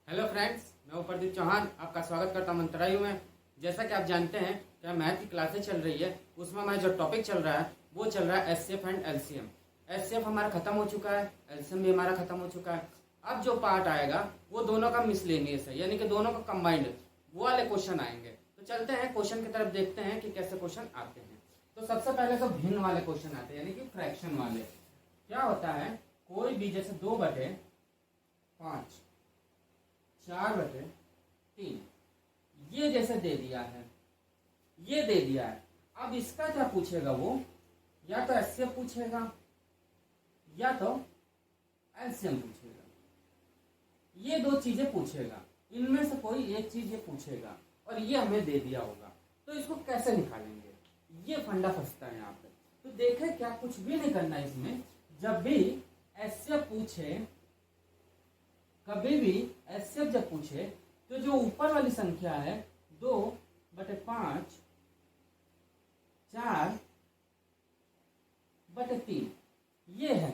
Hello friends, मैं हूं प्रदीप चौहान। आपका स्वागत करता हूं मंत्रालय में। जैसा कि आप जानते हैं कि मैथ की क्लासेज चल रही है, उसमें हमारा जो टॉपिक चल रहा है वो चल रहा है एचसीएफ एंड एलसीएम। एचसीएफ हमारा खत्म हो चुका है, एलसीएम भी हमारा खत्म हो चुका है। अब जो पार्ट आएगा वो दोनों का मिसलेनियस है, यानी कि दोनों का कंबाइंड वो वाले क्वेश्चन आएंगे। तो चलते हैं क्वेश्चन की तरफ, देखते हैं कि कैसे क्वेश्चन आते हैं। तो सबसे पहले तो भिन्न वाले क्वेश्चन आते हैं, यानी कि फ्रैक्शन वाले। क्या होता है, कोई भी जैसे 2/5, 4/3 ये जैसे दे दिया है, ये दे दिया है। अब इसका क्या पूछेगा वो, या तो एचसीएफ पूछेगा या तो एलसीएम पूछेगा। ये दो चीजें पूछेगा, इनमें से कोई एक चीज ये पूछेगा और ये हमें दे दिया होगा। तो इसको कैसे निकालेंगे, ये फंडा फंसता है यहाँ पे। तो देखें, क्या कुछ भी नहीं करना है इसमें। जब भी एचसीएफ पूछे, कभी भी एचसीएफ जब पूछे, तो जो ऊपर वाली संख्या है 2/5, 4/3 ये है।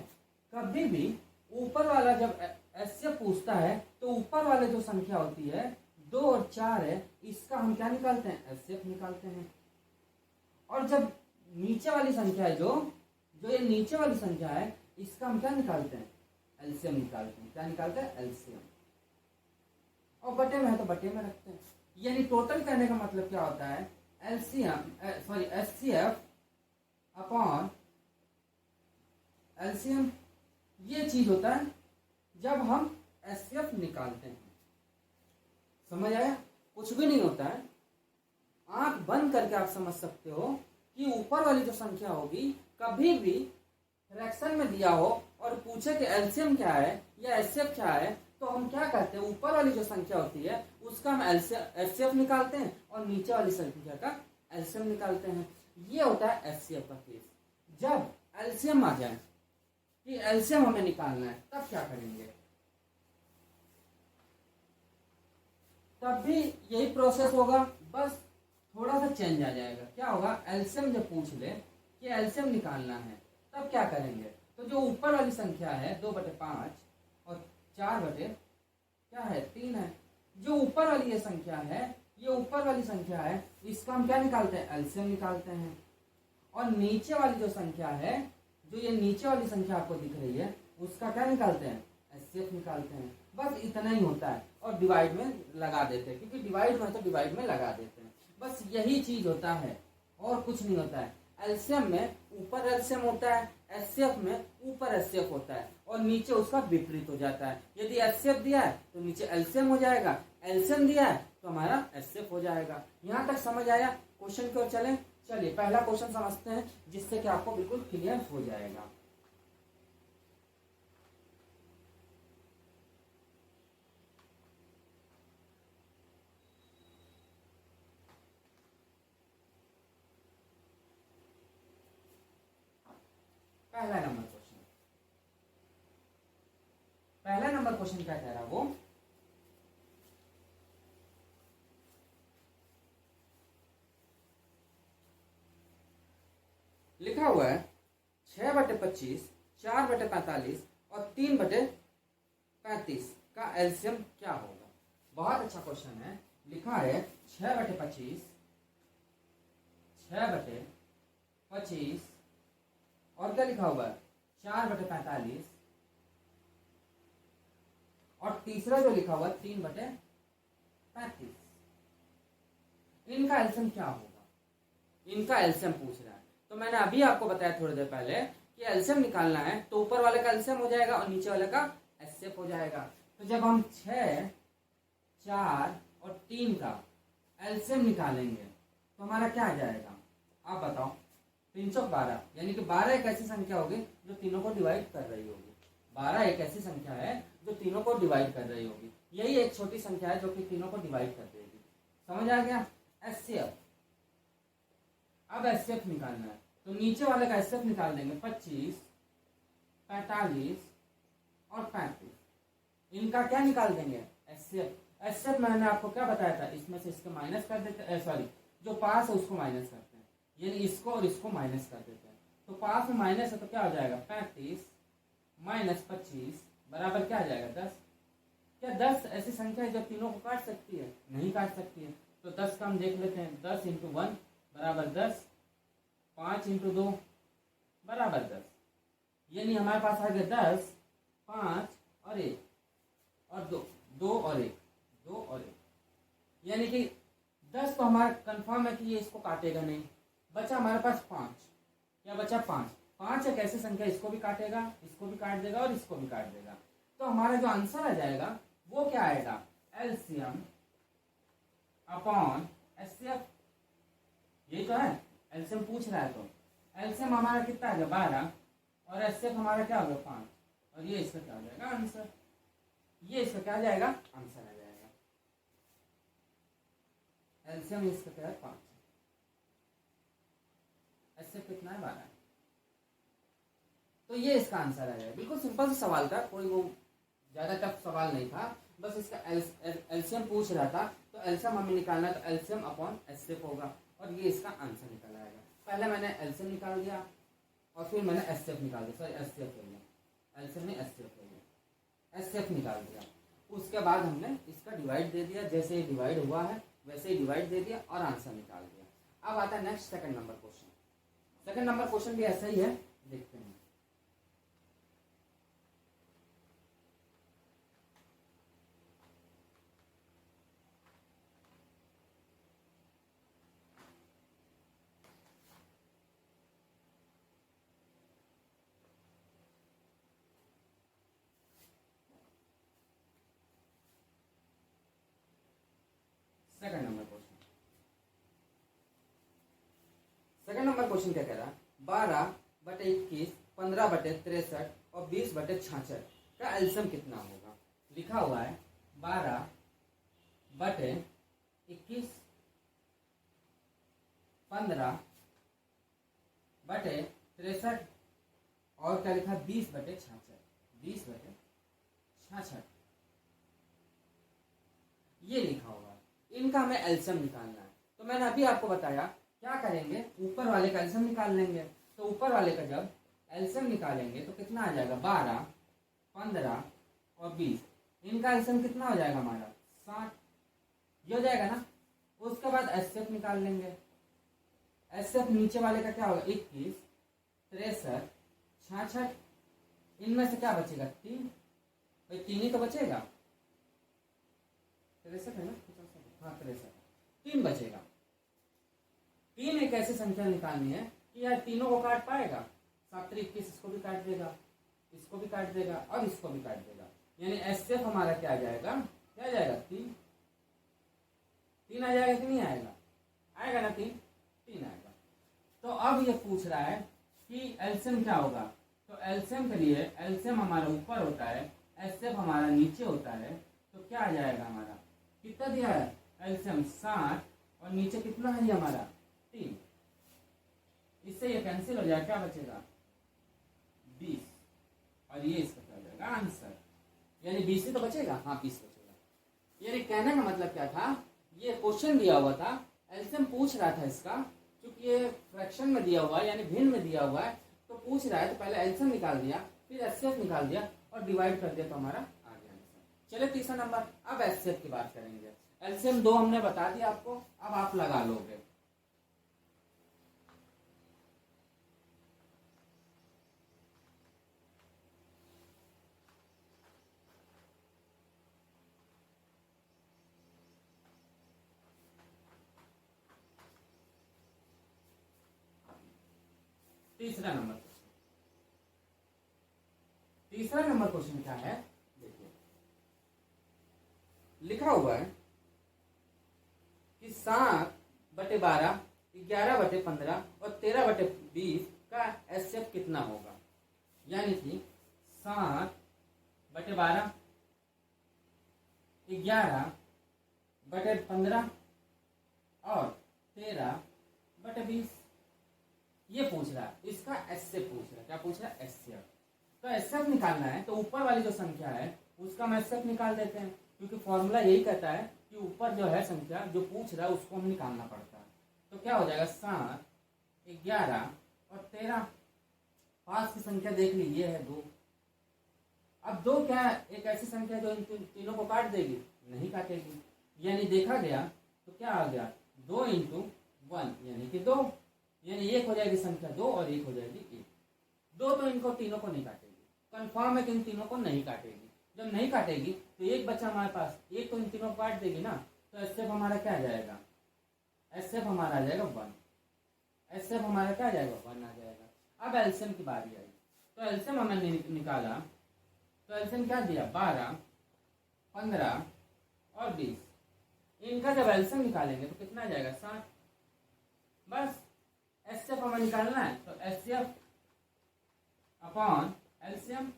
कभी भी ऊपर वाला जब एचसीएफ पूछता है तो ऊपर वाले जो संख्या होती है 2 और 4 है, इसका हम क्या निकालते हैं, एचसीएफ निकालते हैं। और जब नीचे वाली संख्या है, जो ये नीचे वाली संख्या है, इसका हम क्या निकालते हैं, एलसीएम निकालते हैं। क्या निकालते हैं, एलसीएम। और बटे में है तो बटे में रखते हैं। यानी टोटल करने का मतलब क्या होता है, एचसीएफ अपॉन एलसीएम। ये चीज होता है जब हम एचसीएफ निकालते हैं। समझ आया? कुछ भी नहीं होता है, आंख बंद करके आप समझ सकते हो कि ऊपर वाली जो संख्या होगी, कभी भी फ्रैक्शन में दिया हो और पूछे कि एलसीएम क्या है या एचसीएफ क्या है, तो हम क्या करते हैं, ऊपर वाली जो संख्या होती है उसका हम एचसीएफ निकालते हैं और नीचे वाली संख्या का एलसीएम निकालते हैं। ये होता है एचसीएफ का केस। जब एलसीएम आ जाए कि एलसीएम हमें निकालना है, तब क्या करेंगे, तब भी यही प्रोसेस होगा, बस थोड़ा सा चेंज आ जाएगा। क्या होगा, एलसीएम जब पूछ ले कि एलसीएम निकालना है, तब क्या करेंगे, तो जो ऊपर वाली संख्या है 2/5 और 4/3 है, जो ऊपर वाली ये संख्या है, ये ऊपर वाली संख्या है, इसका हम क्या निकालते हैं, एलसीएम निकालते हैं। और नीचे वाली जो संख्या है, जो ये नीचे वाली संख्या आपको दिख रही है, उसका क्या निकालते हैं, एचसीएफ निकालते हैं। बस इतना ही होता है। और डिवाइड में लगा देते हैं, क्योंकि डिवाइड में तो डिवाइड में लगा देते हैं। बस यही चीज होता है और कुछ नहीं होता है। एलसीएम में ऊपर एलसीएम होता है, एचसीएफ में ऊपर एचसीएफ होता है और नीचे उसका विपरीत हो जाता है। यदि एचसीएफ दिया है तो नीचे एलसीएम हो जाएगा, एलसीएम दिया है तो हमारा एचसीएफ हो जाएगा। यहाँ तक समझ आया? क्वेश्चन की ओर चलें। चलिए पहला क्वेश्चन समझते हैं, जिससे कि आपको बिल्कुल क्लियर हो जाएगा। पहला नंबर क्वेश्चन क्या कह रहा है वो, लिखा हुआ है 6/25, 4/45 और 3/35 का एलसीएम क्या होगा। बहुत अच्छा क्वेश्चन है। लिखा है 6/25, 6/25 और क्या लिखा हुआ है, 4/45 और तीसरा जो लिखा हुआ है 3/35। इनका एलसीएम क्या होगा, इनका एलसीएम पूछ रहा है। तो मैंने अभी आपको बताया थोड़ी देर पहले कि एलसीएम निकालना है तो ऊपर वाले का एलसीएम हो जाएगा और नीचे वाले का एचसीएफ हो जाएगा। तो जब हम 6, 4 और 3 का एलसीएम निकालेंगे तो हमारा क्या आ जाएगा, आप बताओ। 312, यानी कि 12 एक ऐसी संख्या होगी जो तीनों को डिवाइड कर रही होगी। 12 एक ऐसी संख्या है जो तीनों को डिवाइड कर रही होगी। यही एक छोटी संख्या है जो कि तीनों को डिवाइड कर देगी। समझ आ गया? एचसीएफ। अब एचसीएफ निकालना है तो नीचे वाले का एचसीएफ निकाल देंगे। 25, 45 और 35, इनका क्या निकाल देंगे, एचसीएफ। एचसीएफ मैंने आपको क्या बताया था, इसमें से इसको माइनस कर देते, सॉरी जो पास है उसको माइनस करते हैं, यानी इसको और इसको माइनस कर देते हैं। तो पास में माइनस है तो क्या हो जाएगा, 35 - 25 बराबर क्या आ जाएगा, 10। क्या 10 ऐसी संख्या है जो तीनों को काट सकती है? नहीं काट सकती है। तो 10 का हम देख लेते हैं, 10 इंटू 1 बराबर 10, 5 इंटू 2 बराबर 10, यानी हमारे पास आ गया 10, 5 और 1 और 2, 2 और 1, 2 और 1, यानी कि 10 तो हमारा कंफर्म है कि ये इसको काटेगा नहीं। बचा हमारे पास 5, क्या बचा? 5। 5 एक ऐसी संख्या इसको भी काटेगा, इसको भी काट देगा और इसको भी काट देगा। तो हमारा जो आंसर आ जाएगा वो क्या आएगा? LCM upon HCF. यही तो है, एलसीएम पूछ रहा है। तो एलसीएम हमारा कितना आ गया? 12 और एचसीएफ हमारा क्या होगा? 5। और ये इसका क्या हो जाएगा? आंसर। ये इसका क्या आ जाएगा? आंसर आ जाएगा। एलसीएम इसका क्या है? 5। एचसीएफ कितना है? 12। तो ये इसका आंसर आ जाएगा। बिल्कुल सिंपल सा सवाल था, कोई वो ज्यादा टफ सवाल नहीं था, बस इसका एलसीएम पूछ रहा था। तो एलसीएम हमें निकालना है, तो एलसीएम अपॉन एचसीएफ होगा और ये इसका आंसर निकल आएगा। पहले मैंने एलसीएम निकाल दिया और फिर मैंने एचसीएफ निकाल दिया, सॉरी एचसीएफ हो गया, एलसीएम नहीं एचसीएफ हो गया, एचसीएफ निकाल दिया। उसके बाद हमने इसका डिवाइड दे दिया, जैसे ही डिवाइड हुआ है वैसे ही डिवाइड दे दिया और आंसर निकाल दिया। अब आता है next second number question. Second number question भी ऐसा ही है, देखते हैं। Second number question, second number question क्या कह रहा है? 12/21, 15/63 और 20/66 का एलसीएम कितना होगा? लिखा हुआ है 12/21, 15/63 और क्या लिखा? 20/66, 20/66 ये लिखा हुआ है। इनका हमें एलसीएम निकालना है। तो मैंने अभी आपको बताया क्या करेंगे, ऊपर वाले का एलसीएम निकाल लेंगे। तो ऊपर वाले का जब एलसीएम निकालेंगे तो कितना आ जाएगा? 12, 15 और 20। इनका एलसीएम कितना हो जाएगा हमारा? 60। ये हो जाएगा ना। उसके बाद एचसीएफ निकाल लेंगे। एचसीएफ नीचे वाले का क्या होगा? 21, 63, 66। इनमें से क्या बचेगा? 3। भाई 3 ही तो बचेगा। 63 है ना? हाँ 63, 3 बचेगा। 3 एक ऐसी संख्या निकालनी है कि यार तीनों को काट पाएगा। 7 3 21, इसको भी काट देगा, इसको भी काट देगा और इसको भी काट देगा। यानी एचसीएफ हमारा क्या आ जाएगा? क्या आ जाएगा? 3। 3 आ जाएगा कि नहीं आएगा? आएगा ना 3? 3 आएगा। तो अब ये पूछ रहा है कि एलसीएम क्या होगा। तो एलसीएम के लिए एलसीएम हमारा ऊपर होता है, एचसीएफ हमारा नीचे होता है। तो क्या आ जाएगा हमारा? कितना दिया है एलसीएम? 60 और नीचे कितना है ये हमारा? 3। इससे ये कैंसिल हो जाएगा, क्या बचेगा? 20। और ये इसका क्या हो जाएगा? आंसर। यानी 20 ही तो बचेगा। हाँ 20 बचेगा। यानी कहने का मतलब क्या था, ये क्वेश्चन दिया हुआ था, एलसीएम पूछ रहा था इसका, क्योंकि ये फ्रैक्शन में दिया हुआ है यानी भिन्न में दिया हुआ है, तो पूछ रहा है तो पहले एलसीएम निकाल दिया, फिर एचसीएफ निकाल दिया और डिवाइड कर दिया तो हमारा आ गया आंसर। चलिए तीसरा नंबर, अब एचसीएफ की बात करेंगे। एलसीएम 2 हमने बता दिया आपको, अब आप लगा लोगे। तीसरा नंबर क्वेश्चन क्या है? देखिए लिखा हुआ है कि 7/12, 11/15 और 13/20 का एचसीएफ कितना होगा। यानी कि 7/12, 11/15 और 13/20 ये पूछ रहा है। इसका एचसीएफ पूछ रहा है। क्या पूछ रहा है? एचसीएफ। तो एचसीएफ निकालना है तो ऊपर वाली जो संख्या है उसका हम एचसीएफ निकाल देते हैं, क्योंकि फॉर्मूला यही कहता है कि ऊपर जो है संख्या जो पूछ रहा है उसको हम निकालना पड़ता है। तो क्या हो जाएगा? 7, 11 और 13। पास की संख्या देख लीजिए, है 2। अब दो क्या एक ऐसी संख्या जो इन तीनों को काट देगी? नहीं काटेगी। यानी देखा गया तो क्या आ गया, 2 × 1 यानी कि 2, यानी एक हो जाएगी संख्या 2 और एक हो जाएगी 1। 2 तो इनको तीनों को नहीं काटेगी, कंफर्म है कि इन तीनों को नहीं काटेगी। जब नहीं काटेगी तो एक बच्चा हमारे पास, एक तो इन तीनों को काट देगी ना, तो एसएफ हमारा क्या आ जाएगा, एसएफ हमारा आ जाएगा 1। एसएफ हमारा क्या आ जाएगा, 1 आ जाएगा। अब एलसीएम की बारी आई, तो एलसीएम हमने निकाला, तो एलसीएम क्या दिया, 12, 15 और 20। इनका जब एलसीएम निकालेंगे तो कितना आ जाएगा, 60। बस एचसीएफ हमें निकालना है, तो एचसीएफ अपॉन एलसीएम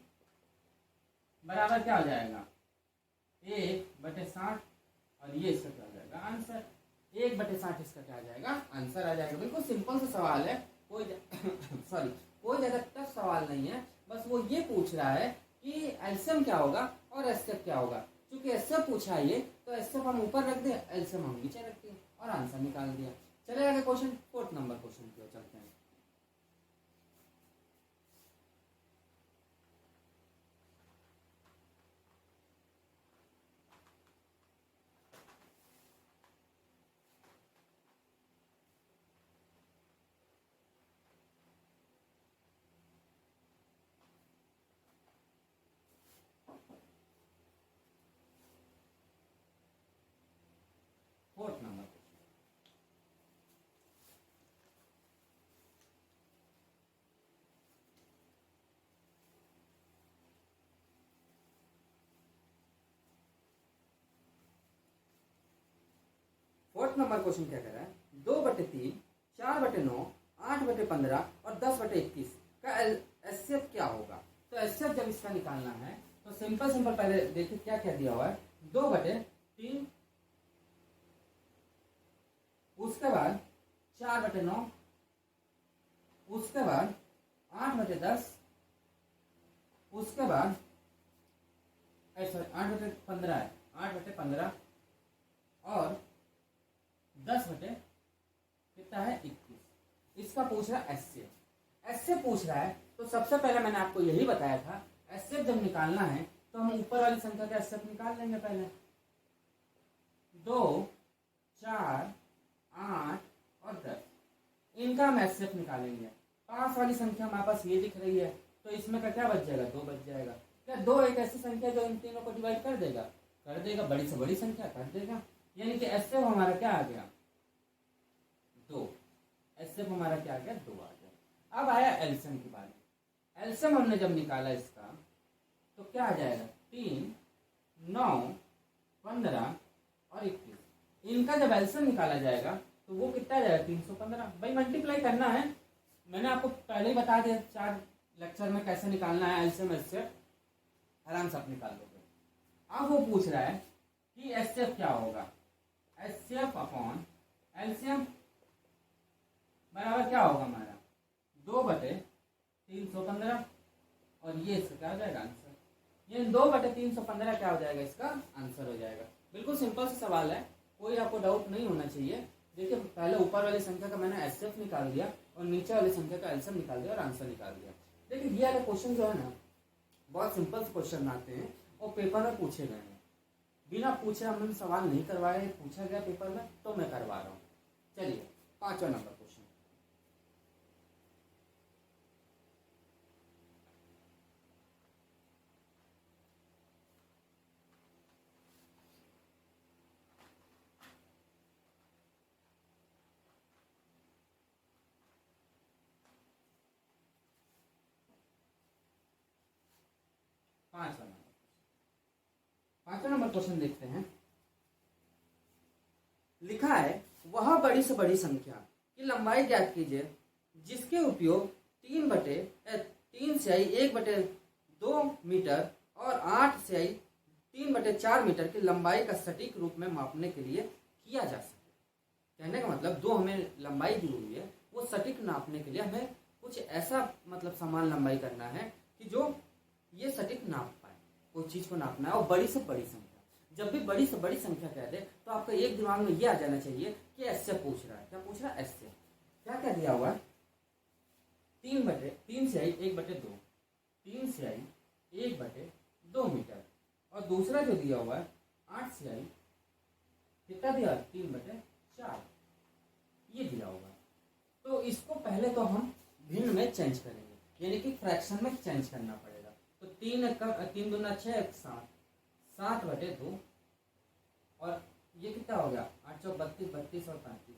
बराबर क्या हो जाएगा, 1/60 और ये इसका क्या हो जाएगा, आंसर। 1/60 इसका क्या आ जाएगा, आंसर आ जाएगा। बिल्कुल सिंपल सा सवाल है, कोई सॉरी कोई ज्यादा टफ सवाल नहीं है। बस वो ये पूछ रहा है कि एलसीएम क्या होगा और एचसीएफ क्या होगा। क्योंकि एचसीएफ पूछा है ये, तो एचसीएफ हम ऊपर रख दें, एलसीएम हम नीचे रख दें और आंसर निकाल दिया। चले आगे क्वेश्चन, 4th नंबर क्वेश्चन की ओर चलते हैं। Fourth number question, fourth number question क्या कह रहा है, 2/3, 4/9, 8/15 और 10/21 का एचसीएफ क्या होगा। तो एचसीएफ जब इसका निकालना है तो सिंपल पहले देखिए क्या क्या दिया हुआ है, 2/3, उसके बाद 4/9, उसके बाद 8/10, उसके बाद 8/15 है, 8/15 और 10 बटे कितना है, 21। इसका पूछ रहा है एचसीएफ। एचसीएफ पूछ रहा है तो सबसे पहले मैंने आपको यही बताया था, एचसीएफ जब निकालना है तो हम ऊपर वाली संख्या का एचसीएफ निकाल लेंगे पहले। 2, 4, 8 और 10 इनका हम एचसीएफ निकालेंगे। पास वाली संख्या हमारे पास ये दिख रही है, तो इसमें का क्या बच जाएगा, 2 बच जाएगा। क्या 2 एक ऐसी संख्या जो इन तीनों को डिवाइड कर देगा, कर देगा, बड़ी से बड़ी संख्या कर देगा। यानी कि एचसीएफ हमारा क्या आ गया, 2। एचसीएफ हमारा क्या आ गया, 2 आ गया। अब आया एलसीएम की बारी। एलसीएम हमने जब निकाला इसका तो क्या आ जाएगा, 3, 9, 15 और 21। इनका जब एलसीएम निकाला जाएगा तो वो कितना आ जाएगा, 315। भाई मल्टीप्लाई करना है, मैंने आपको पहले ही बता दिया 4 लेक्चर में कैसे निकालना है एलसीएम एचसीएफ, आराम से आप निकाल दोगे। अब वो पूछ रहा है कि एचसीएफ क्या होगा, एचसीएफ अपॉन एलसीएम बराबर क्या होगा हमारा, 2/315 और ये इसका क्या हो जाएगा, आंसर। ये 2/315 क्या हो जाएगा, इसका आंसर हो जाएगा। बिल्कुल सिंपल सा सवाल है, कोई आपको डाउट नहीं होना चाहिए। देखिए पहले ऊपर वाली संख्या का मैंने एचसीएफ निकाल दिया और नीचे वाली संख्या का एलसीएम निकाल दिया और आंसर निकाल दिया। देखिए ये वाले क्वेश्चन जो है ना, बहुत सिंपल से क्वेश्चन आते हैं और पेपर में पूछे गए हैं। बिना पूछे हमने सवाल नहीं करवाए, पूछा गया पेपर में तो मैं करवा रहा हूँ। चलिए 5वां नंबर क्वेश्चन, पांचवा नंबर क्वेश्चन देखते हैं। लिखा है वह बड़ी से बड़ी संख्या की लंबाई ज्ञात कीजिए जिसके उपयोग 3 स्याही 1/2 मीटर और 8 स्याही 3/4 मीटर की लंबाई का सटीक रूप में मापने के लिए किया जा सके। कहने का मतलब जो हमें लंबाई दी हुई है वो सटीक नापने के लिए हमें कुछ ऐसा मतलब समान लंबाई करना है कि जो ये सटीक नाप पाए, कोई चीज को नापना है और बड़ी से बड़ी संख्या। जब भी बड़ी से बड़ी संख्या कह दे तो आपका एक दिमाग में ये आ जाना चाहिए कि एचसीएफ पूछ रहा है। क्या पूछ रहा है, एचसीएफ। क्या क्या दिया हुआ है, 3 स्याही 1/2, 3 स्याही 1/2 2 मीटर। और दूसरा जो दिया हुआ है 8 CI कितना दिया, 3/4 ये दिया हुआ है। तो इसको पहले तो हम भिन्न में चेंज करेंगे, यानी कि फ्रैक्शन में चेंज करना पड़ेगा। तो 3 दूना 6, 7, 7/2 और ये कितना हो गया, 8 चौक 32, 32 और 35,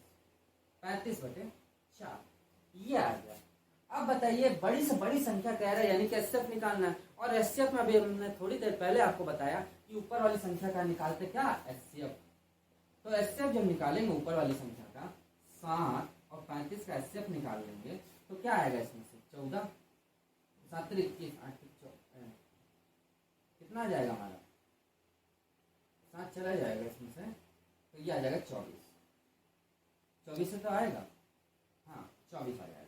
35/4 ये आ गया। अब बताइए बड़ी से बड़ी संख्या कह रहा है, यानी कि एचसीएफ निकालना है। और एचसीएफ में अभी हमने थोड़ी देर पहले आपको बताया कि ऊपर वाली संख्या का निकालते क्या, एचसीएफ। तो एचसीएफ जब निकालेंगे ऊपर वाली संख्या का 7 और 35 का एचसीएफ निकाल लेंगे तो क्या आएगा इसमें से, 14, 7 21, 8 कितना आ जाएगा हमारा, 7 चला जाएगा इसमें से, तो ये आ जाएगा 24। 24 से तो आएगा, हाँ 24 आ जाएगा।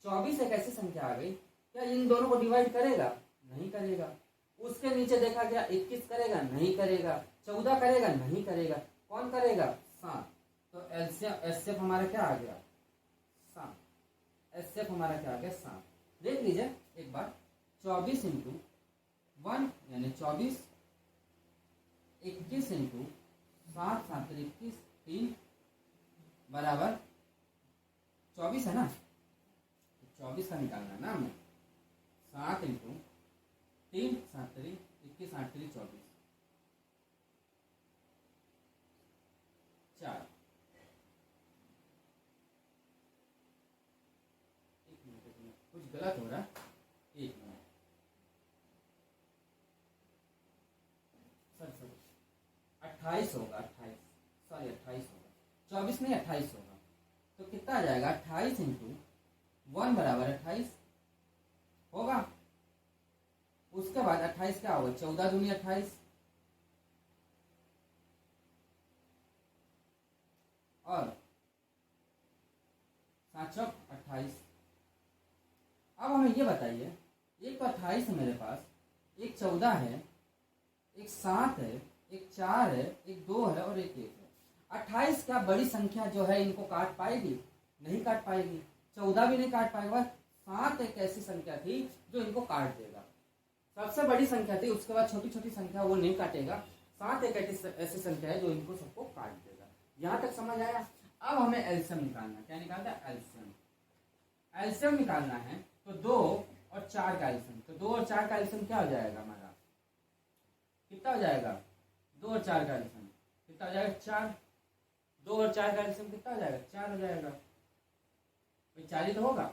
24 एक ऐसी संख्या आ गई, क्या इन दोनों को डिवाइड करेगा, नहीं करेगा। उसके नीचे देखा गया 21 करेगा, नहीं करेगा। 14 करेगा, नहीं करेगा। कौन करेगा, 7। तो एचसीएफ हमारा क्या आ गया, 7। एचसीएफ हमारा क्या आ गया, 7। देख लीजिए एक बार, 24 × 1 यानी 24, 21 × 7, 7 21, 3 बराबर 24 है ना। 24 का निकालना है ना हमें, 7 × 3, 7 3 21, 8 3 24, 4। एक मिनट कुछ गलत हो रहा है, 1 मिनट, सर 28 होगा, 28 सॉरी 28 होगा, 24 नहीं 28 होगा। तो कितना आ जाएगा, 28 × 1 बराबर 28 होगा। उसके बाद 28 क्या होगा, 14 दूनी 28 और 7 चौक 28। अब हमें ये बताइए, एक तो 28 है मेरे पास, एक 14 है, एक 7 है, एक 4 है, एक 2 है और एक 1 है। 28 क्या बड़ी संख्या जो है इनको काट पाएगी, नहीं काट पाएगी। 14 भी नहीं काट पाएगा। 7 एक ऐसी संख्या थी जो इनको काट देगा, सबसे बड़ी संख्या थी। उसके बाद छोटी छोटी संख्या वो नहीं काटेगा। 7 एक ऐसी संख्या है जो इनको सबको काट देगा। यहाँ तक समझ आया। अब हमें एलसीएम निकालना, क्या निकालना है, एलसीएम। एलसीएम निकालना है तो 2 और 4 का एलसीएम, तो 2 और 4 का एलसीएम क्या हो जाएगा हमारा, कितना हो जाएगा, 2 और 4 का एलसीएम कितना हो जाएगा, 4। 2 और 4 का एलसीएम कितना हो जाएगा, 4 हो जाएगा। 4 ही तो होगा,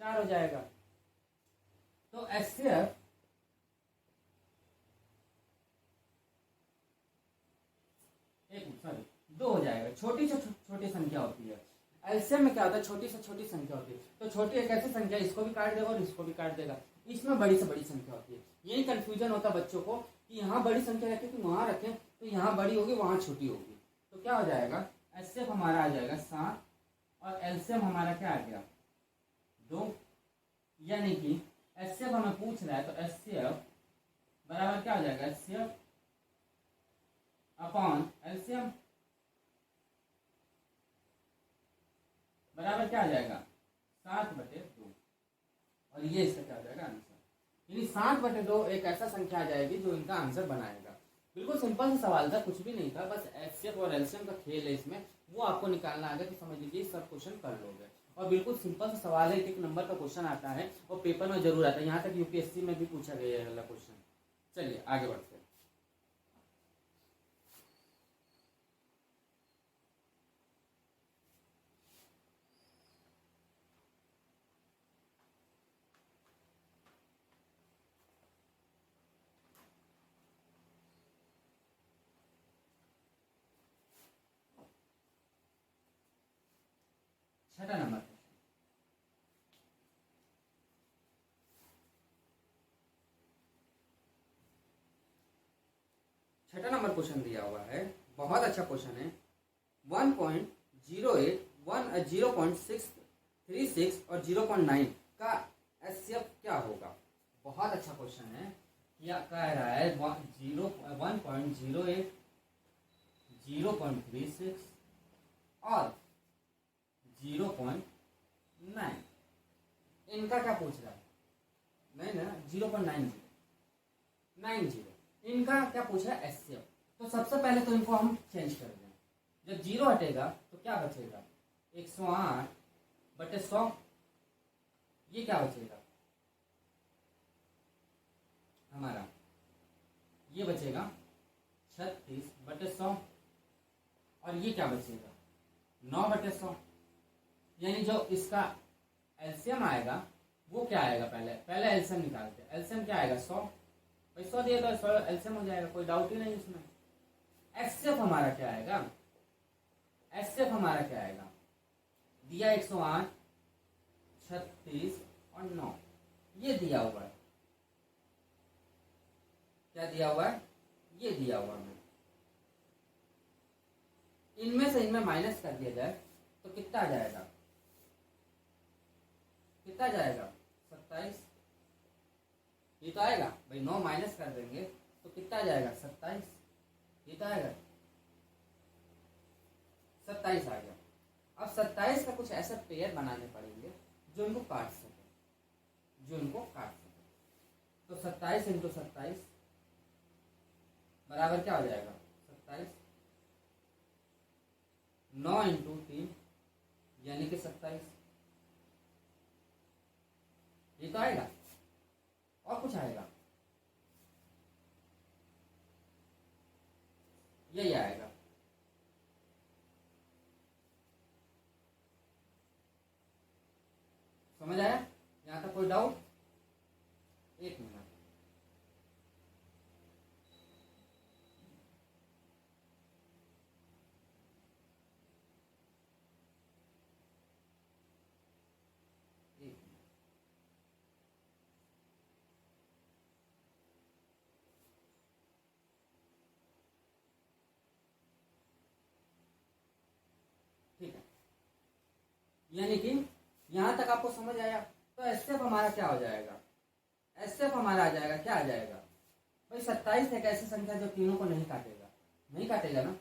4 हो जाएगा। तो एचसीएफ सॉरी 2 हो जाएगा। छोटी से छोटी संख्या होती है, एलसीएम में क्या होता है, छोटी से छोटी संख्या होती है। तो छोटी एक ऐसी संख्या इसको भी काट देगा और इसको भी काट देगा। इसमें बड़ी से बड़ी संख्या होती है। यही कंफ्यूजन होता है बच्चों को कि यहाँ बड़ी संख्या रखें कि वहां रखें, तो यहाँ बड़ी होगी वहां छोटी होगी। तो क्या हो जाएगा, एचसीएफ हमारा आ जाएगा 7 और एलसीएम हमारा क्या आ गया, 2। यानी कि एचसीएफ हमें पूछ रहा है तो एचसीएफ बराबर क्या हो जाएगा, एचसीएफ अपॉन एलसीएम बराबर क्या आ जाएगा, 7/2। और ये इसका क्या आ जाएगा आंसर। यानी 7/2 एक ऐसा संख्या आ जाएगी जो इनका आंसर बनाएगा। बिल्कुल सिंपल सा सवाल था, कुछ भी नहीं था, बस एचसीएफ और एलसीएम का खेल है इसमें, वो आपको निकालना आ गया तो समझ लीजिए सब क्वेश्चन कर लोगे। और बिल्कुल सिंपल सा सवाल है, 1 नंबर का क्वेश्चन आता है और पेपर में जरूर आता है। यहाँ तक यूपीएससी में भी पूछा गया है क्वेश्चन। चलिए आगे बढ़ते हैं। छठा नंबर क्वेश्चन, छठा नंबर क्वेश्चन दिया हुआ है, बहुत अच्छा क्वेश्चन है। 1.08, 0.636 और 0.9 का एचसीएफ क्या होगा। बहुत अच्छा क्वेश्चन है। क्या कह रहा है, 1.08, 0.36 और 0.9 इनका क्या पूछ रहा है, नहीं ना 0.90, इनका क्या पूछा है, एचसीएफ। तो सबसे पहले तो इनको हम चेंज कर दें। जब 0 हटेगा तो क्या बचेगा, 108/100। ये क्या बचेगा हमारा, ये बचेगा 36/100। और ये क्या बचेगा 9/100। यानी जो इसका एलसीएम आएगा वो क्या आएगा, पहले एलसीएम निकालते हैं। एलसीएम क्या आएगा 100, भाई 100 दिया तो 100 एलसीएम हो जाएगा, कोई डाउट ही नहीं इसमें। एचसीएफ हमारा क्या आएगा, एचसीएफ हमारा क्या आएगा, दिया 108, 36 और 9, ये दिया हुआ है। क्या दिया हुआ है, ये दिया हुआ है। इनमें से इनमें माइनस कर दिया जाए तो कितना आ जाएगा, कितना जाएगा 27। ये तो आएगा भाई, 9 माइनस कर देंगे तो कितना आ जाएगा 27। ये तो आएगा 27 आ गया। अब 27 का कुछ ऐसा पेयर बनाने पड़ेंगे जो इनको काट सके, जो इनको काट सके। तो 27 इंटू 27 बराबर क्या हो जाएगा 27, 9 इंटू 3 यानी कि 27। ये तो आएगा, और कुछ आएगा, यही आएगा। समझ आया, यहां तक कोई डाउट, एक मिनट। ठीक है, यानी कि यहां तक आपको समझ आया। तो एचसीएफ हमारा क्या हो जाएगा, एचसीएफ हमारा आ जाएगा, क्या आ जाएगा भाई 27 एक ऐसी संख्या जो तीनों को नहीं काटेगा, नहीं काटेगा ना।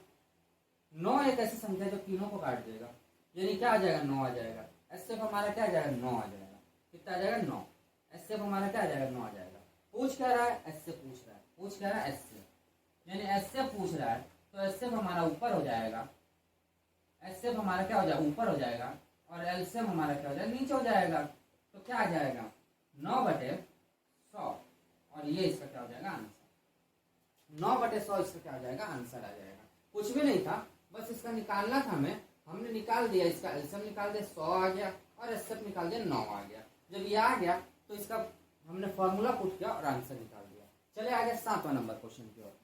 9 एक ऐसी संख्या जो तीनों को काट देगा, यानी क्या आ जाएगा 9 आ जाएगा। एचसीएफ हमारा क्या आ जाएगा 9 आ जाएगा। कितना आ जाएगा 9। एचसीएफ हमारा क्या आ जाएगा 9 आ जाएगा। पूछ क्या रहा है, एचसीएफ पूछ रहा है, पूछ क्या रहा है एचसीएफ, यानी एचसीएफ पूछ रहा है। तो एचसीएफ हमारा ऊपर हो जाएगा, एचसीएफ हमारा क्या हो जाएगा ऊपर हो जाएगा, और एलसीएम हमारा क्या हो जाएगा नीचे हो जाएगा। तो क्या आ जाएगा 9/100, और ये इसका क्या हो जाएगा आंसर। 9/100 इसका क्या हो जाएगा आंसर आ जाएगा। कुछ भी नहीं था, बस इसका निकालना था हमें, हमने निकाल दिया। इसका एलसीएम निकाल दिया 100 आ गया, और एचसीएफ निकाल दिया 9 आ गया। जब ये आ गया तो इसका हमने फॉर्मूला पुट किया और आंसर निकाल दिया। चले आगे 7वां नंबर क्वेश्चन की ओर।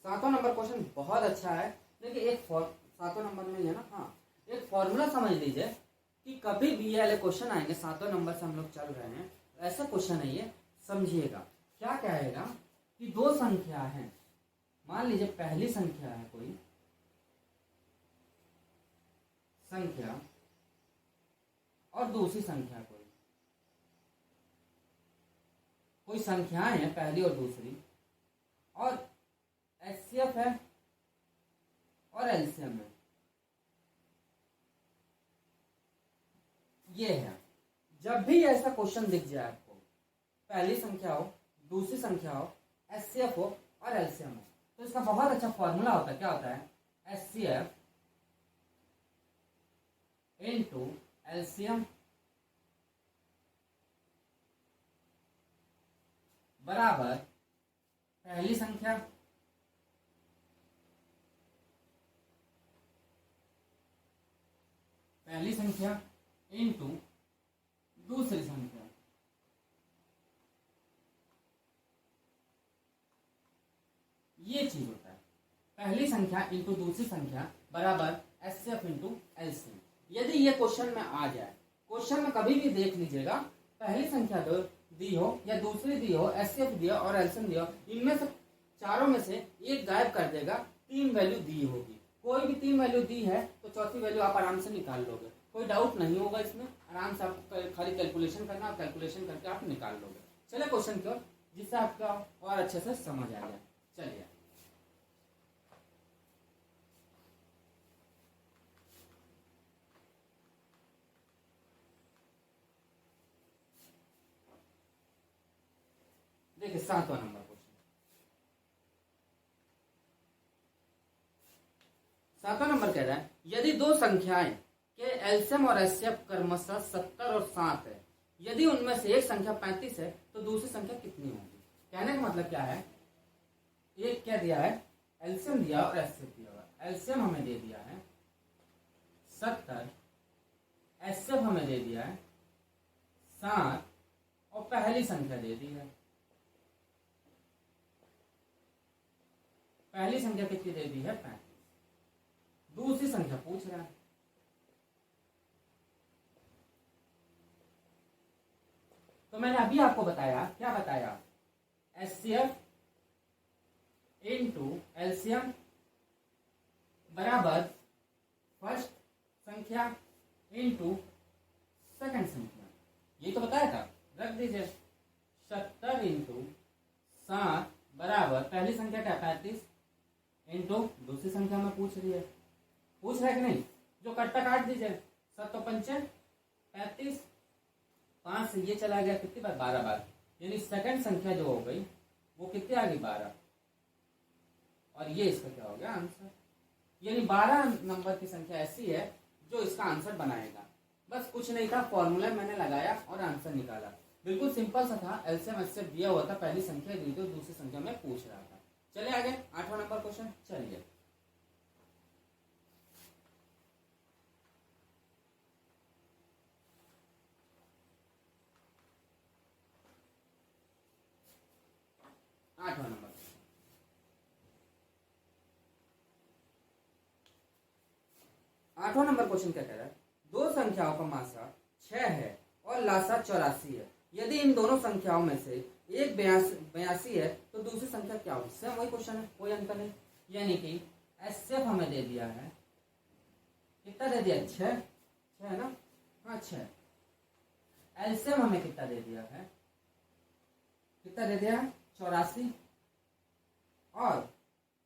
सातवां नंबर क्वेश्चन बहुत अच्छा है, लेकिन एक 7वां नंबर में ही है ना, हाँ, एक फॉर्मूला समझ लीजिए कि कभी भी ये वाले क्वेश्चन आएंगे, 7वां नंबर से हम लोग चल रहे हैं, ऐसा क्वेश्चन है ये, समझिएगा। क्या कहेगा कि दो संख्या है, मान लीजिए पहली संख्या है कोई संख्या और दूसरी संख्या कोई संख्याएं हैं पहली और दूसरी, और एचसीएफ है और एलसीएम है, ये है। जब भी ऐसा क्वेश्चन दिख जाए आपको, पहली संख्या हो दूसरी संख्या हो, एचसीएफ हो और एलसीएम हो, तो इसका बहुत अच्छा फॉर्मूला होता है। क्या होता है, एचसीएफ इनटू एलसीएम बराबर पहली संख्या इंटू दूसरी संख्या। ये चीज होता है, पहली संख्या इंटू दूसरी संख्या बराबर एचसीएफ इंटू एलसीएम। यदि ये क्वेश्चन में आ जाए, क्वेश्चन में कभी भी देख लीजिएगा, पहली संख्या दो दी हो या दूसरी दी हो, एचसीएफ दिया और एलसीएम दिया हो, इनमें से चारों में से एक गायब कर देगा, 3 वैल्यू दी होगी। कोई भी 3 वैल्यू दी है तो चौथी वैल्यू आप आराम से निकाल लोगे, कोई डाउट नहीं होगा इसमें। आराम से आपको खाली कैलकुलेशन करना, कैलकुलेशन करके आप निकाल लोगे। चले क्वेश्चन की ओर, जिससे आपका और अच्छे से समझ आ जाए। चलिए देखिए 7वां नंबर क्वेश्चन। 7वां नंबर कह रहा है यदि दो संख्याएं के एलसीएम और एचसीएफ क्रमशः 70 और 7 है, यदि उनमें से एक संख्या 35 है तो दूसरी संख्या कितनी होगी। कहने का मतलब क्या है, एक क्या दिया है, एलसीएम दिया और एचसीएफ दिया हुआ। एलसीएम हमें दे दिया है 70, एचसीएफ हमें दे दिया है 7 और पहली संख्या दे दी है। पहली संख्या कितनी दे दी है, 35। दूसरी संख्या पूछ रहा है। तो मैंने अभी आपको बताया, क्या बताया, एचसीएफ इंटू एलसीएम बराबर फर्स्ट संख्या इंटू सेकंड संख्या, ये तो बताया था। रख दीजिए 70 इंटू 7 बराबर पहली संख्या क्या 35 इंटू दूसरी संख्या में पूछ रही है, पूछ रहा है कि नहीं। जो कट्टा काट दीजिए, 7 पंचे 35, 5 से ये चला गया कितनी बार, 12 बार, यानी सेकंड संख्या जो हो गई वो कितनी आ गई, 12। और ये इसका क्या हो गया, आंसर। यानी 12 नंबर की संख्या ऐसी है जो इसका आंसर बनाएगा। बस कुछ नहीं था, फॉर्मूला मैंने लगाया और आंसर निकाला। बिल्कुल सिंपल सा था। एलसीएम एचसीएफ दिया हुआ था, पहली संख्या दी थी, दूसरी संख्या में पूछ रहा था। चलिए आगे 8वां नंबर क्वेश्चन। चलिए 8वां नंबर। 8वां नंबर क्वेश्चन क्या कह रहा है, दो संख्याओं का मासा 6 है और लासा 84 है, यदि इन दोनों संख्याओं में से एक 82 है तो दूसरी संख्या क्या होगी। सेम वही क्वेश्चन है, कोई अंतर नहीं। यानी कि एचसीएफ हमें दे दिया है, कितना दे दिया, 6 है ना, हाँ 6। एलसीएम हमें कितना दे दिया है, कितना दे दिया है, 84। और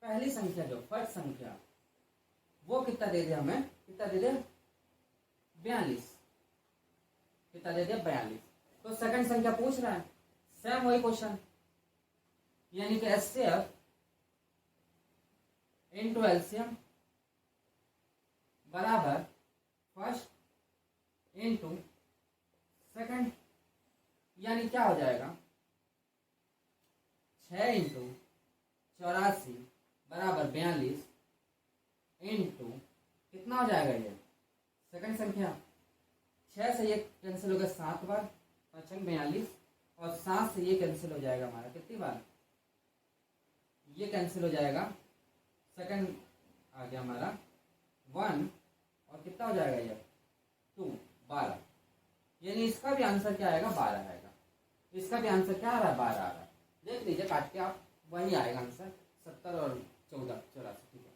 पहली संख्या जो फर्स्ट संख्या वो कितना दे दिया हमें, कितना दे दिया, 42। कितना दे दिया, 42। तो सेकंड संख्या पूछ रहा है, सेम वही क्वेश्चन। यानी कि एचसीएफ इंटू एलसीएम बराबर फर्स्ट इंटू सेकंड, यानी क्या हो जाएगा, 6 इंटू 84 बराबर 42 इंटू कितना हो जाएगा, ये सेकंड संख्या। 6 से ये कैंसिल हो गया 7 बार, 5 42, और 7 से ये कैंसिल हो जाएगा हमारा कितनी बार, ये कैंसिल हो जाएगा, सेकंड आ गया हमारा 1, और कितना हो जाएगा ये 2, 12। यानी इसका भी आंसर क्या आएगा, 12 आएगा। इसका भी आंसर क्या आ रहा है, 12 आ रहा है। देख लीजिए काट के आप, वही आएगा आंसर, 70 और 14 84, ठीक है।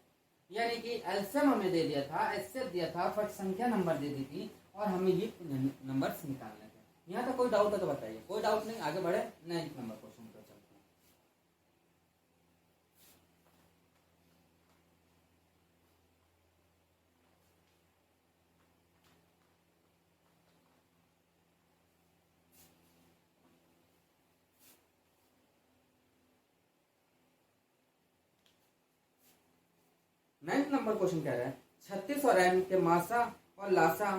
यानी कि एलसीएम हमें दे दिया था, एचसीएफ दिया था, फर्स्ट संख्या नंबर दे दी थी, और हमें ये नंबर निकालने थे। यहाँ तक कोई डाउट है तो बताइए। कोई डाउट नहीं, आगे बढ़े 9th नंबर क्वेश्चन पर चलते हैं। नाइन्थ नंबर क्वेश्चन कह रहा है 36 और n के मासा और लासा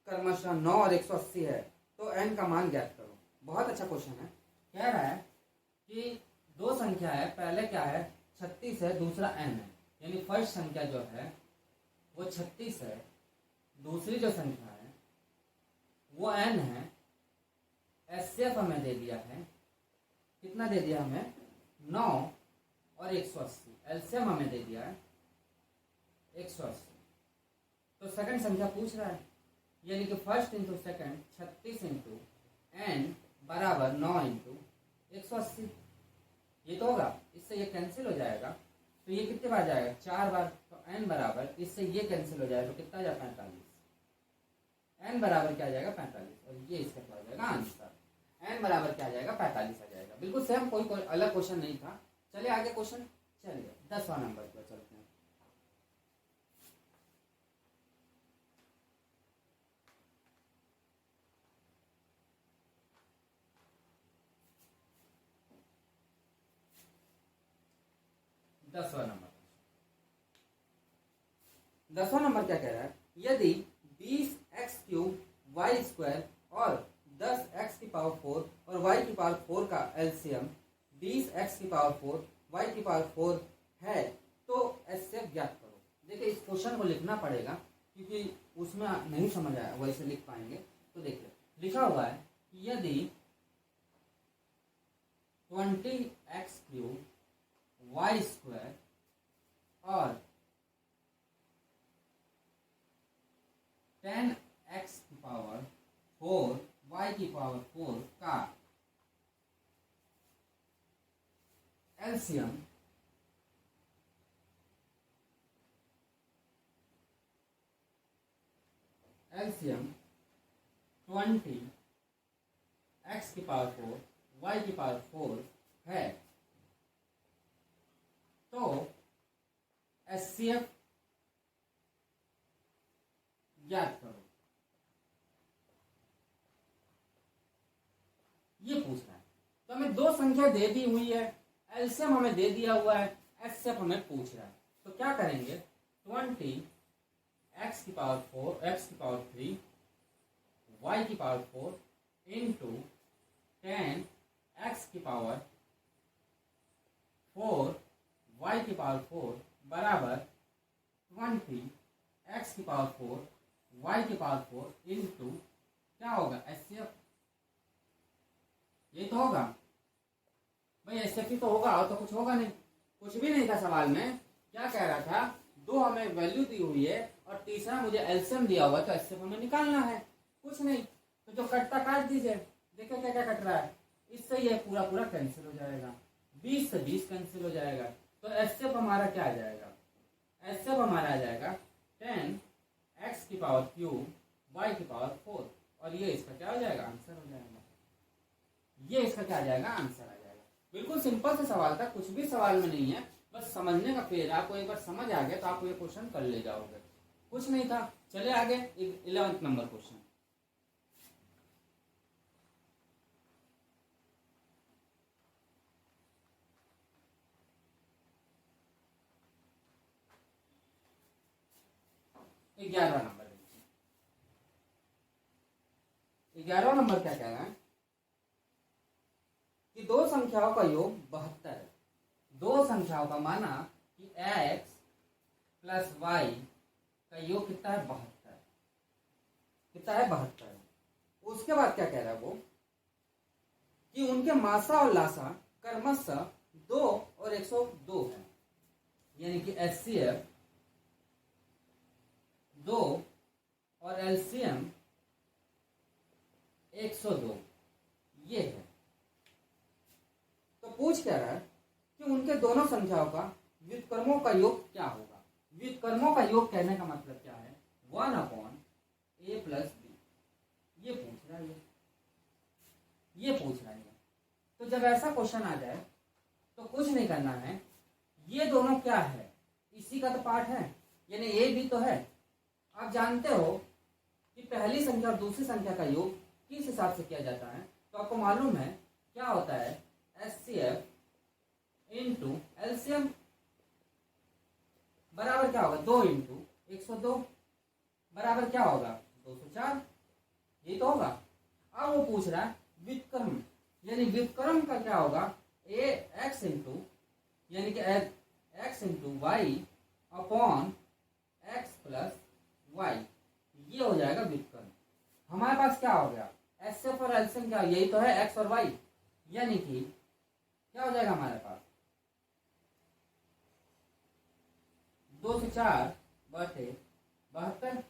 क्रमशः 9 और 180 है, तो n का मान ज्ञात करो। बहुत अच्छा क्वेश्चन है। कह रहा है कि दो संख्या है, पहले क्या है 36 है, दूसरा n है। यानी फर्स्ट संख्या जो है वो 36 है, दूसरी जो संख्या है वो n है। एचसीएफ हमें दे दिया है, कितना दे दिया हमें, 9 और 180। एलसीएम हमें दे दिया है 180। तो सेकंड संख्या पूछ रहा है, यानी कि first into second 36 into n बराबर 9 इंटू 180। ये तो होगा, इससे ये कैंसिल हो जाएगा, तो ये कितने बार जाएगा, 4 बार। तो n बराबर, इससे ये कैंसिल हो जाएगा, तो कितना आ जाएगा, 45। n बराबर क्या आ जाएगा, 45, और ये इसका क्या हो जाएगा, आंसर। n बराबर क्या आ जाएगा 45 आ जाएगा। बिल्कुल सेम, कोई अलग क्वेश्चन नहीं था। चलिए आगे क्वेश्चन, चलिए 10वां नंबर पर चलते हैं। दसवां नंबर क्या कह रहा है, यदि 20x³ y² और 10x⁴ और y⁴ का एलसीएम 20x⁴ y⁴ है तो एचसीएफ ज्ञात करो। देखिए इस क्वेश्चन को लिखना पड़ेगा क्योंकि उसमें नहीं समझ आया, वैसे लिख पाएंगे। तो देखिए लिखा हुआ है कि यदि 20x³ y² और 10x⁴ y⁴ का एलसीएम 20x⁴ y⁴ है तो एचसीएफ ज्ञात करो। ये पूछ रहा है। तो हमें दो संख्या दे दी हुई है, एलसीएम हमें दे दिया हुआ है, एचसीएफ हमें पूछ रहा है। तो क्या करेंगे, 20x⁴ x⁴ y⁴ into 10x⁴ y⁴ बराबर 20x⁴ y⁴ इंटू क्या होगा एचसीएफ। ये तो होगा भाई, एचसीएफ ही तो होगा, और तो कुछ होगा नहीं। कुछ भी नहीं था सवाल में। क्या कह रहा था, दो हमें वैल्यू दी हुई है और तीसरा मुझे एलसीएम दिया हुआ है, तो एचसीएफ हमें निकालना है। कुछ नहीं, तो जो कटता काट दीजिए। देखो क्या क्या कट रहा है, इससे ये पूरा पूरा कैंसिल हो जाएगा, 20 से 20 कैंसिल हो जाएगा। तो एचसीएफ हमारा क्या आ जाएगा, एचसीएफ हमारा आ जाएगा 10x⁴ y⁴ और ये इसका क्या हो जाएगा, आंसर हो जाएगा। ये इसका क्या आ जाएगा, आंसर आ जाएगा। बिल्कुल सिंपल से सवाल था, कुछ भी सवाल में नहीं है, बस समझने का फेर। आपको एक बार समझ आ गया तो आप ये क्वेश्चन कर ले जाओगे, कुछ नहीं था। चलिए आगे 11वां नंबर क्वेश्चन। ग्यारहवां नंबर 11वां नंबर क्या कह रहा है कि दो संख्याओं का योग 72 है। दो संख्याओं का माना कि x + y का योग कितना है, 72। कितना है, 72। उसके बाद क्या कह रहा है वो कि उनके मासा और लासा क्रमशः 2 और 102 है, यानी कि एचसीएफ 2 और एलसीएम 102 ये है। तो पूछ क्या रहा है कि उनके दोनों संख्याओं का व्युत्क्रमों का योग क्या होगा। व्युत्क्रमों का योग कहने का मतलब क्या है, 1/a + b। ये पूछ रहा है, ये पूछ रहा है। तो जब ऐसा क्वेश्चन आ जाए तो कुछ नहीं करना है, ये दोनों क्या है, इसी का तो पार्ट है, यानी ए बी तो है। आप जानते हो कि पहली संख्या और दूसरी संख्या का योग किस हिसाब से किया जाता है, तो आपको मालूम है क्या होता है, एचसीएफ इंटू एलसीएम बराबर क्या होगा, 2 × 102 बराबर क्या होगा, 204। ये तो होगा। अब वो पूछ रहा है व्युत्क्रम, यानी व्युत्क्रम का क्या होगा, x इंटू यानी कि x × y/x + y, ये हो जाएगा व्युत्क्रम। हमारे पास क्या हो गया, एचसीएफ और एलसीएम क्या, यही तो है x और y, यानी कि क्या हो जाएगा हमारे पास 2 से 4 बटे 72।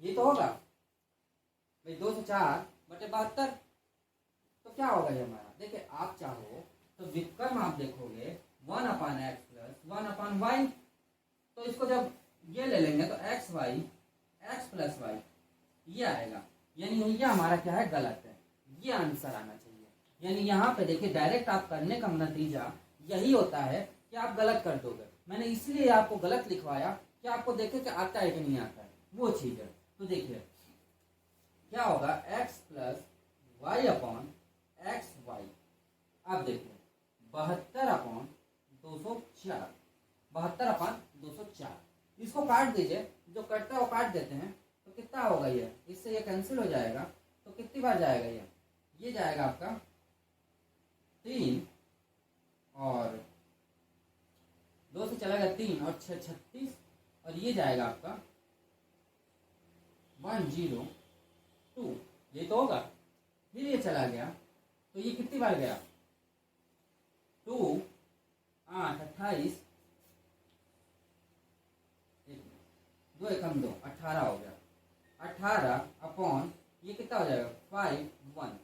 ये तो होगा भाई, 2 से 4 बटे 72। तो क्या होगा ये हमारा, देखिए आप चाहो तो व्युत्क्रम आप देखोगे 1/x + 1/y। तो इसको जब ये ले लेंगे तो x + y ये आएगा, यानी ये हमारा क्या है, गलत है। ये आंसर आना चाहिए। यानी यहाँ पे देखिए डायरेक्ट आप करने का नतीजा यही होता है कि आप गलत कर दोगे। मैंने इसलिए आपको गलत लिखवाया कि आपको देखे कि आता है कि नहीं आता है, वो चीज है। तो देखिए क्या होगा, x plus y upon x y. अब देखिए 72 अपॉन 204, 72 अपॉन 204। इसको काट दीजिए, जो कटता है वो काट देते हैं, तो कितना होगा ये, इससे ये कैंसिल हो जाएगा। तो कितनी बार जाएगा ये जाएगा आपका 3 और 2 से चला गया 3 और 6 36, और ये जाएगा आपका 102, ये तो होगा। फिर ये चला गया, तो ये कितनी बार गया 2 8 28, 2 एकम 2 18 हो गया। 18 अपॉन ये कितना हो जाएगा 5 1,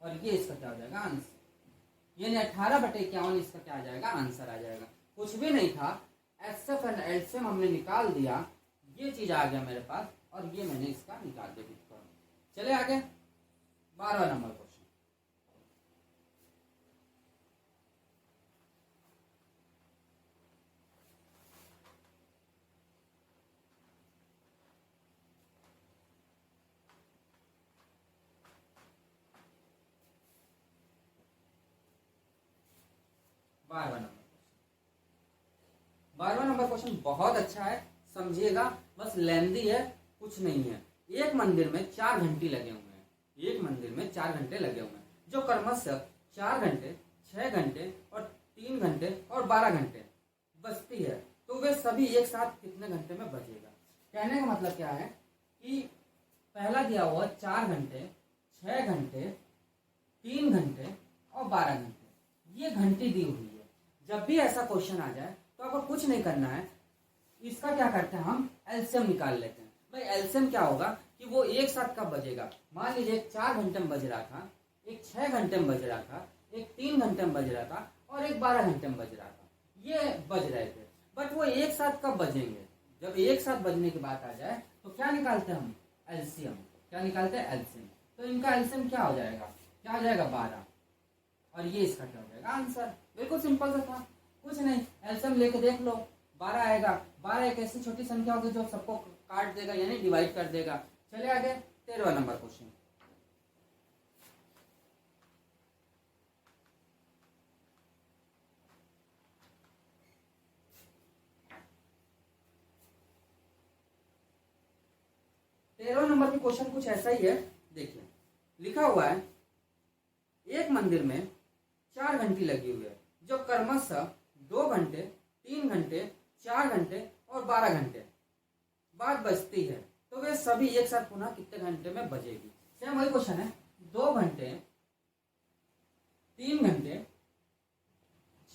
और ये इसका क्या हो जाएगा आंसर। यानी 18/51 इसका क्या आ जाएगा आंसर आ जाएगा। कुछ भी नहीं था, एचएफ एंड एलसीएम हमने निकाल दिया, ये चीज आ गया मेरे पास, और ये मैंने इसका निकाल दिया। चले आगे 12वां नंबर क्वेश्चन। बारहवां नंबर क्वेश्चन बहुत अच्छा है, समझिएगा, बस लेंदी है, कुछ नहीं है। एक मंदिर में 4 घंटे लगे हुए हैं, एक मंदिर में 4 घंटे लगे हुए हैं, जो क्रमशः 4 घंटे, 6 घंटे और 3 घंटे और 12 घंटे बजती है, तो वे सभी एक साथ कितने घंटे में बजेगा। कहने का मतलब क्या है कि पहला दिया हुआ 4 घंटे, 6 घंटे, 3 घंटे और 12 घंटे, ये घंटी दी हुई है। जब भी ऐसा क्वेश्चन आ जाए तो आपको कुछ नहीं करना है, इसका क्या करते हैं हम एलसीएम निकाल लेते हैं। भाई एलसीएम क्या होगा कि वो एक साथ कब बजेगा। मान लीजिए एक 4 घंटे में बज रहा था, एक 6 घंटे में बज रहा था, एक 3 घंटे में बज रहा था और एक 12 घंटे में बज रहा था, ये बज रहे थे। बट वो एक साथ कब बजेंगे, जब एक साथ बजने की बात आ जाए तो क्या निकालते हैं हम एलसीएम। क्या निकालते हैं एलसीएम। तो इनका एलसीएम क्या हो जाएगा, क्या हो जाएगा 12, और ये इसका क्या हो जाएगा आंसर। बिल्कुल सिंपल सा था, कुछ नहीं, एलसीएम लेके देख लो 12 आएगा। 12 एक ऐसी छोटी संख्या होगी जो सबको काट देगा यानी डिवाइड कर देगा। चलिए आगे 13वां नंबर क्वेश्चन। तेरहवां नंबर के क्वेश्चन कुछ ऐसा ही है। देखिए लिखा हुआ है एक मंदिर में 4 घंटी लगी हुई है, जो क्रमशः 2 घंटे, 3 घंटे, 4 घंटे और 12 घंटे बाद बजती है, तो वे सभी एक साथ पुनः कितने घंटे में बजेगी। सेम वही क्वेश्चन है, 2 घंटे, 3 घंटे,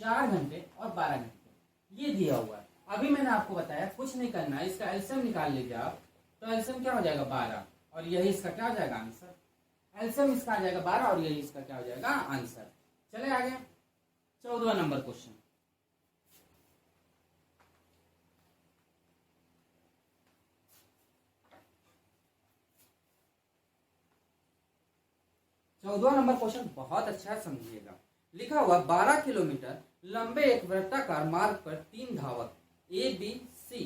4 घंटे और 12 घंटे ये दिया हुआ है। अभी मैंने आपको बताया कुछ नहीं करना है, इसका एलसीएम निकाल लीजिए आप, तो एलसीएम क्या हो जाएगा 12, और यही इसका क्या हो जाएगा आंसर। एलसीएम इसका आ जाएगा 12 और यही इसका क्या हो जाएगा आंसर। चले आगे 14वां नंबर क्वेश्चन। चौदहवां नंबर क्वेश्चन बहुत अच्छा है, समझिएगा। लिखा हुआ 12 किलोमीटर लंबे एक वृत्ताकार मार्ग पर 3 धावक ए बी सी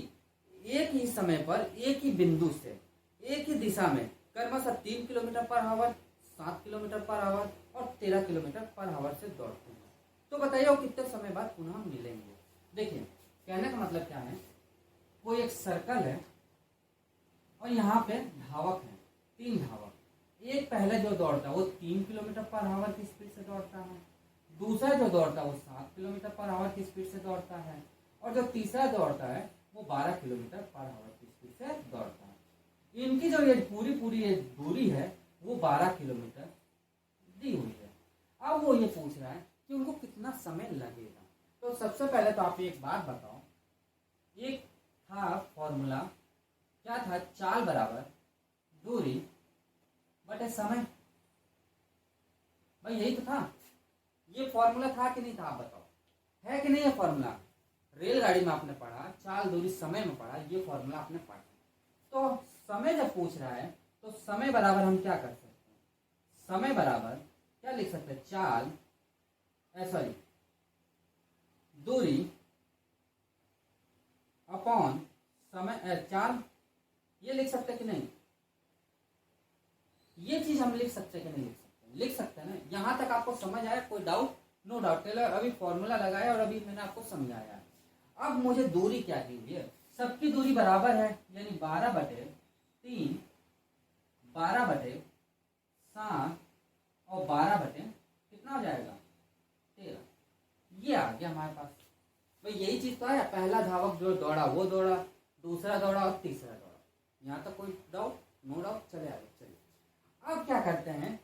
एक ही समय पर एक ही बिंदु से एक ही दिशा में क्रमशः 3 kilometre per hour, 7 kilometre per hour और 13 किलोमीटर पर आवर से दौड़ते हैं, तो बताइए वो कितने समय बाद पुनः मिलेंगे। देखिए कहने का मतलब क्या है, वो एक सर्कल है और यहाँ पे धावक है, 3 धावक। एक पहले जो दौड़ता है वो 3 किलोमीटर पर आवर की स्पीड से दौड़ता है, दूसरा जो दौड़ता है वो 7 किलोमीटर पर आवर की स्पीड से दौड़ता है, और जो तीसरा दौड़ता है वो 12 किलोमीटर पर आवर की स्पीड से दौड़ता है। इनकी जो ये पूरी ये दूरी है वो 12 किलोमीटर दी हुई है। अब वो ये पूछ रहा है कि उनको कितना समय लगेगा। तो सबसे पहले तो आप एक बात बताओ, एक था फॉर्मूला, क्या था, चाल बराबर दूरी बटे समय। भाई यही तो था, ये फॉर्मूला था कि नहीं था, आप बताओ, है कि नहीं है फॉर्मूला। रेलगाड़ी में आपने पढ़ा, चाल दूरी समय में पढ़ा, ये फॉर्मूला आपने पढ़ा। तो समय जब पूछ रहा है तो समय बराबर हम क्या कर सकते हैं, समय बराबर क्या लिख सकते हैं, चाल सॉरी दूरी अपॉन समय चाल, ये लिख सकते हैं कि नहीं, ये चीज हम लिख सकते हैं कि नहीं लिख सकते, लिख सकते हैं ना। यहां तक आपको समझ आया, कोई डाउट? No doubt. टेलर अभी फॉर्मूला लगाया और अभी मैंने आपको समझाया। अब मुझे दूरी क्या दी हुई है, सबकी दूरी बराबर है, यानी 12/3, 12/7 और 12 कितना हो जाएगा, 13। ये आ गया हमारे पास। भाई यही चीज तो है, पहला धावक जो दौड़ा वो दौड़ा, दूसरा दौड़ा और तीसरा दौड़ा। यहाँ तक कोई डाउट? No doubt. चले आगे, चलिए अब क्या करते हैं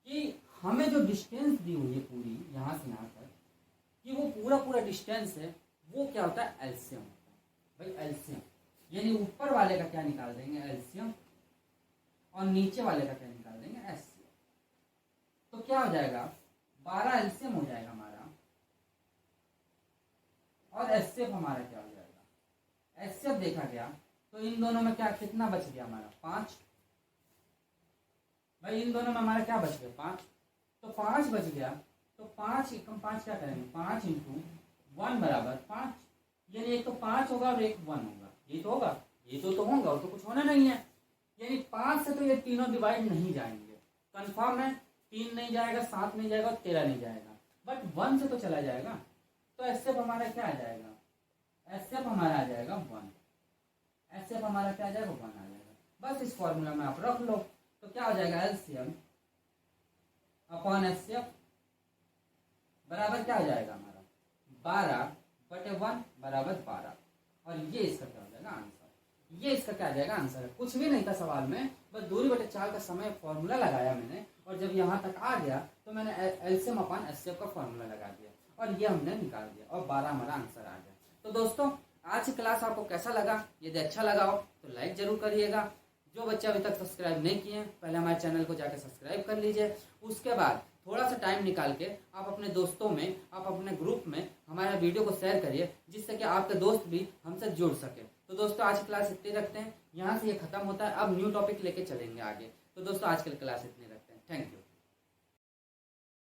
कि हमें जो डिस्टेंस दी हुई है पूरी यहाँ से यहाँ तक, कि वो पूरा पूरा डिस्टेंस है, वो क्या होता है, एलसीएम होता है। भाई एलसीएम यानी ऊपर वाले का क्या निकाल देंगे, एलसीएम, और नीचे वाले का क्या निकाल देंगे, एचसीएफ। तो क्या हो जाएगा, 12 एलसीएम हो जाएगा हमारा, और एचसीएफ हमारा क्या हो जाएगा, एचसीएफ देखा गया तो इन दोनों में क्या कितना बच गया हमारा, 5। भाई इन दोनों में हमारा क्या बच गया, 5। तो 5 बच गया, तो 5 एकम 5 क्या करेंगे, 5 × 1 = 5, यानी एक तो 5 होगा और एक 1 होगा, ये तो होगा, ये तो होगा, और तो कुछ होना नहीं है। यानी 5 से तो ये तीनों डिवाइड नहीं जाएंगे, कंफर्म है। 3 नहीं जाएगा, 7 नहीं जाएगा, 13 नहीं जाएगा, बट 1 से तो चला जाएगा। तो एचसीएफ हमारा क्या आ जाएगा, एचसीएफ हमारा आ जाएगा 1, एचसीएफ हमारा क्या आ जाएगा, 1 आ जाएगा। बस इस फॉर्मूला में आप रख लो, तो क्या हो जाएगा, एलसीएम अपॉन एचसीएफ बराबर क्या हो जाएगा हमारा, 12/1 = 12, और ये इसका क्या हो जाएगा, आंसर। ये इसका क्या आ जाएगा, आंसर है। कुछ भी नहीं था सवाल में, बस दूरी बटे चाल का समय फॉर्मूला लगाया मैंने, और जब यहाँ तक आ गया तो मैंने एलसीएम अपॉन एचसीएफ का फॉर्मूला लगा दिया, और ये हमने निकाल दिया, और 12 हमारा आंसर आ गया। तो दोस्तों आज की क्लास आपको कैसा लगा, यदि अच्छा लगा हो तो लाइक जरूर करिएगा। जो बच्चे अभी तक सब्सक्राइब नहीं किए हैं, पहले हमारे चैनल को जाकर सब्सक्राइब कर लीजिए। उसके बाद थोड़ा सा टाइम निकाल के आप अपने दोस्तों में, आप अपने ग्रुप में हमारे वीडियो को शेयर करिए, जिससे कि आपके दोस्त भी हमसे जुड़ सके। तो दोस्तों आज की क्लास इतनी रखते हैं, यहाँ से ये खत्म होता है। अब न्यू टॉपिक लेके चलेंगे आगे। तो दोस्तों आज की क्लास इतनी रखते हैं। Thank you.